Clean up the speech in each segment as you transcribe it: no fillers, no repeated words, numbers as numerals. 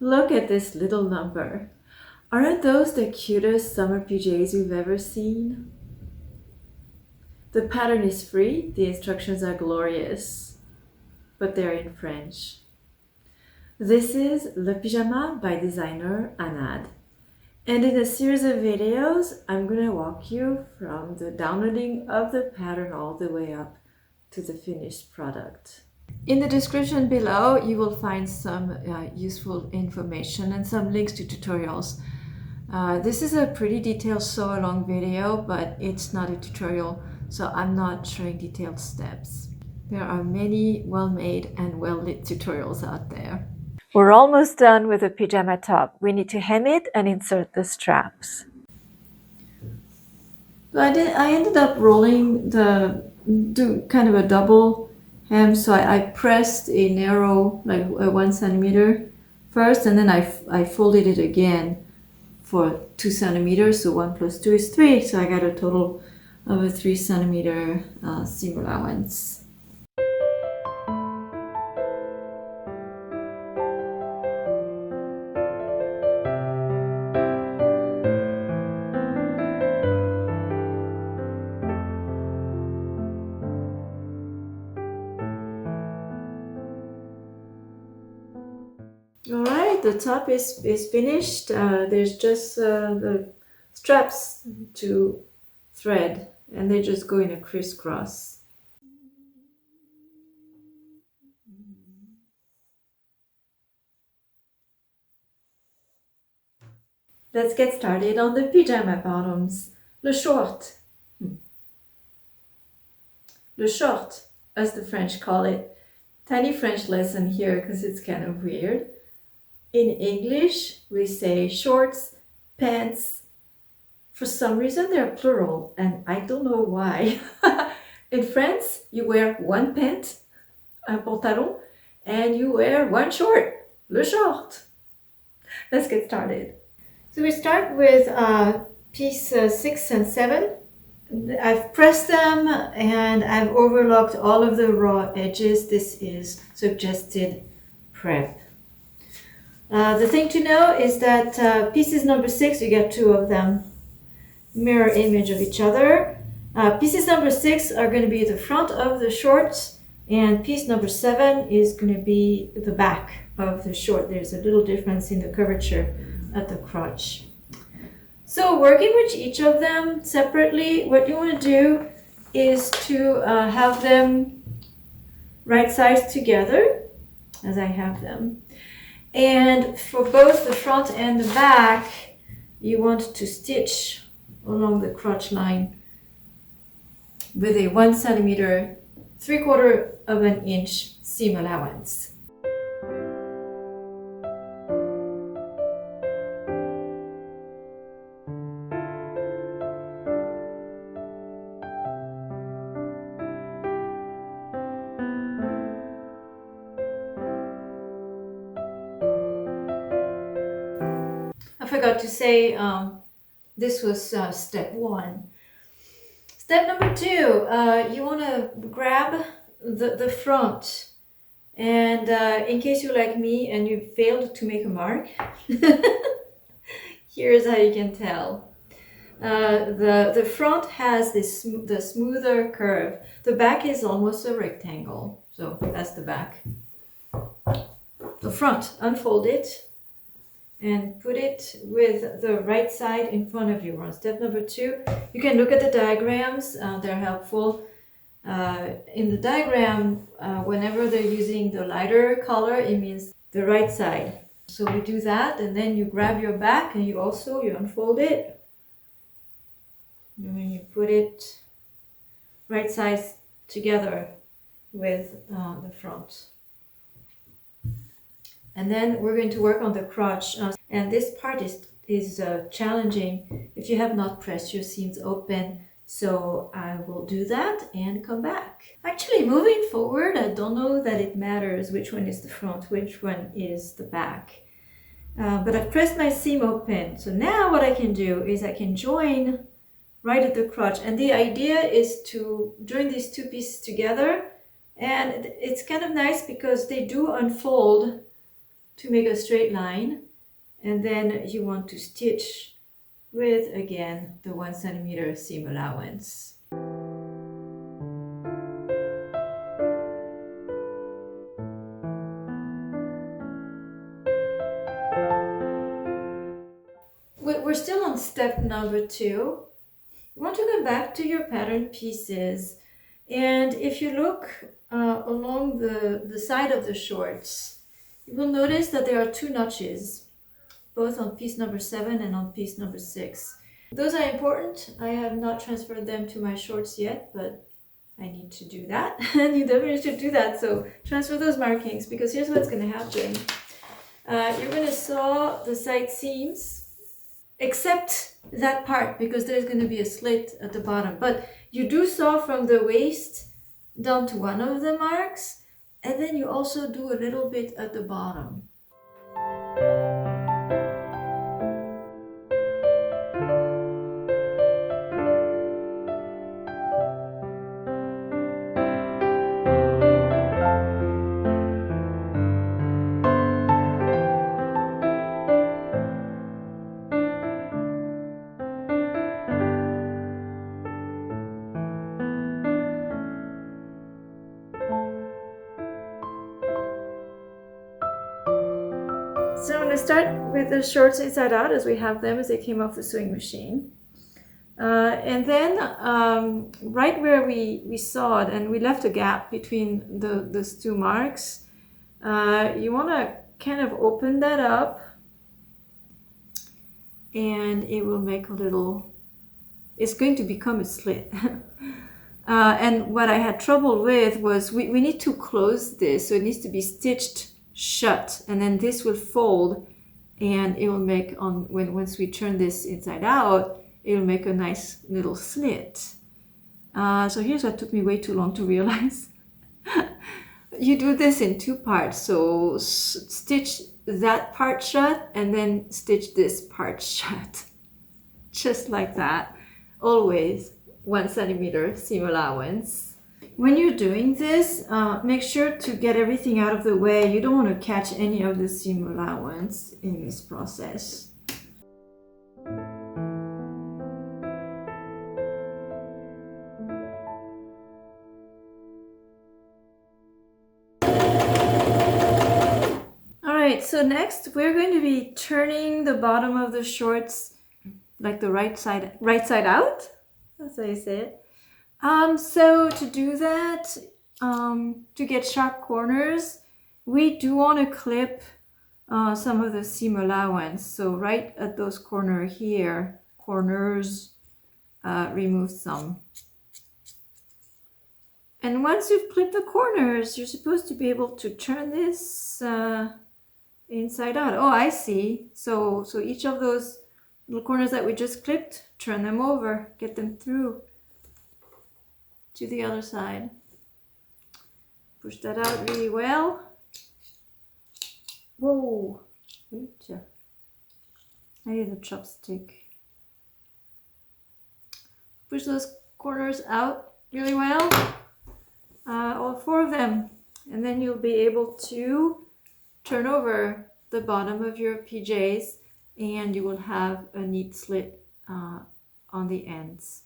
Look at this little number. Aren't those the cutest summer PJs you've ever seen? The pattern is free, the instructions are glorious, but they're in French. This is Le Pyjama by designer Anad. And in a series of videos, I'm going to walk you from the downloading of the pattern all the way up to the finished product. In the description below, you will find some useful information and some links to tutorials. This is a pretty detailed sew-along video, but it's not a tutorial, so I'm not showing detailed steps. There are many well-made and well-lit tutorials out there. We're almost done with the pyjama top. We need to hem it and insert the straps. So I ended up rolling do kind of a double hem. So I pressed a narrow, like a 1 centimeter first, and then I folded it again for 2 centimeters. So 1 plus 2 is 3. So I got a total of a 3 centimeter seam allowance. All right, the top is finished. There's just the straps to thread, and they just go in a crisscross. Let's get started on the pyjama bottoms. Le short. Le short, as the French call it. Tiny French lesson here because it's kind of weird. In English, we say shorts, pants. For some reason, they're plural, and I don't know why. In France, you wear one pant, un pantalon, and you wear one short, le short. Let's get started. So we start with piece 6 and 7. I've pressed them and I've overlocked all of the raw edges. This is suggested prep. The thing to know is that pieces number 6, you get 2 of them, mirror image of each other. Pieces number 6 are going to be the front of the shorts, and piece number 7 is going to be the back of the short. There's a little difference in the curvature at the crotch. So working with each of them separately, what you want to do is to have them right sides together, as I have them. And for both the front and the back, you want to stitch along the crotch line with a 1 centimeter, 3/4 of an inch seam allowance. I forgot to say this was step 1. Step number 2, you want to grab the front, and in case you're like me and you failed to make a mark, here's how you can tell. The front has the smoother curve. The back is almost a rectangle, so that's the back. The front, unfold it and put it with the right side in front of you. On step number 2, you can look at the diagrams. They're helpful. In the diagram, whenever they're using the lighter color, it means the right side. So we do that, and then you grab your back and you unfold it. And then you put it right sides together with the front. And then we're going to work on the crotch. And this part is challenging if you have not pressed your seams open. So I will do that and come back. Actually, moving forward, I don't know that it matters which one is the front, which one is the back. But I've pressed my seam open. So now what I can do is I can join right at the crotch. And the idea is to join these 2 pieces together. And it's kind of nice because they do unfold to make a straight line, and then you want to stitch with, again, the 1 centimeter seam allowance. We're still on step number 2. You want to go back to your pattern pieces, and if you look along the side of the shorts, you will notice that there are 2 notches, both on piece number 7 and on piece number 6. Those are important. I have not transferred them to my shorts yet, but I need to do that. And you definitely should do that. So transfer those markings, because here's what's going to happen. You're going to sew the side seams, except that part, because there's going to be a slit at the bottom. But you do sew from the waist down to one of the marks, and then you also do a little bit at the bottom. So I'm going to start with the shorts inside out as we have them, as they came off the sewing machine. And then right where we sewed and we left a gap between those 2 marks, you want to kind of open that up, and it will make a little, it's going to become a slit. And what I had trouble with was we need to close this, so it needs to be stitched shut, and then this will fold, and it will make, once we turn this inside out, it will make a nice little slit. So here's what took me way too long to realize. You do this in 2 parts, so stitch that part shut and then stitch this part shut, just like that. Always 1 centimeter seam allowance. When you're doing this, make sure to get everything out of the way. You don't want to catch any of the seam allowance in this process. Alright, so next we're going to be turning the bottom of the shorts like the right side out. That's how you say it. So to do that, to get sharp corners, we do want to clip some of the seam allowance. So right at those corners, remove some. And once you've clipped the corners, you're supposed to be able to turn this inside out. Oh, I see. So each of those little corners that we just clipped, turn them over, get them through to the other side. Push that out really well. Whoa, I need a chopstick. Push those corners out really well, all 4 of them, and then you'll be able to turn over the bottom of your PJs, and you will have a neat slit on the ends.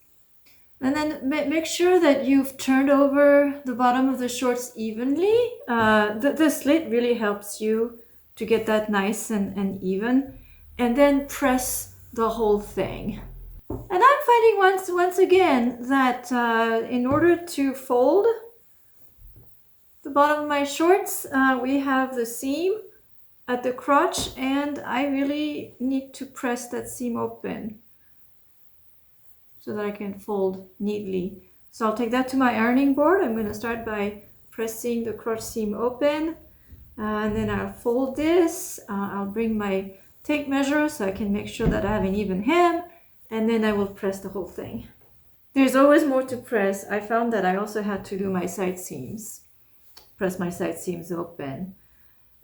And then make sure that you've turned over the bottom of the shorts evenly. The slit really helps you to get that nice and even. And then press the whole thing. And I'm finding once again that in order to fold the bottom of my shorts, we have the seam at the crotch, and I really need to press that seam open so that I can fold neatly. So I'll take that to my ironing board. I'm going to start by pressing the crotch seam open, and then I'll fold this. I'll bring my tape measure so I can make sure that I have an even hem, and then I will press the whole thing. There's always more to press. I found that I also had to do my side seams, press my side seams open.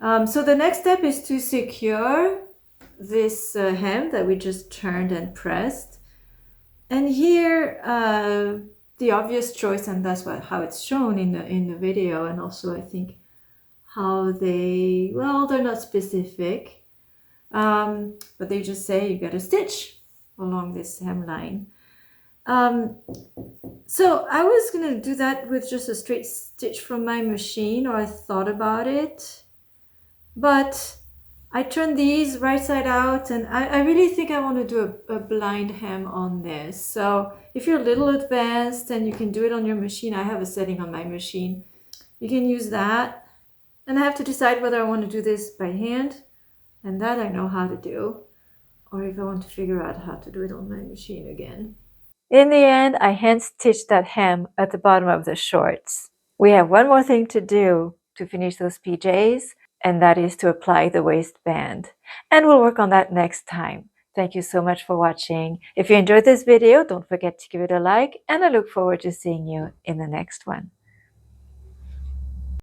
So the next step is to secure this hem that we just turned and pressed. And here, the obvious choice, and that's how it's shown in the video, and also I think how they, well, they're not specific, but they just say you got to stitch along this hemline. So I was gonna do that with just a straight stitch from my machine, or I thought about it, but I turned these right side out, and I really think I want to do a blind hem on this. So if you're a little advanced and you can do it on your machine, I have a setting on my machine, you can use that. And I have to decide whether I want to do this by hand, and that I know how to do, or if I want to figure out how to do it on my machine again. In the end, I hand stitched that hem at the bottom of the shorts. We have one more thing to do to finish those PJs, and that is to apply the waistband. And we'll work on that next time. Thank you so much for watching. If you enjoyed this video, don't forget to give it a like, and I look forward to seeing you in the next one.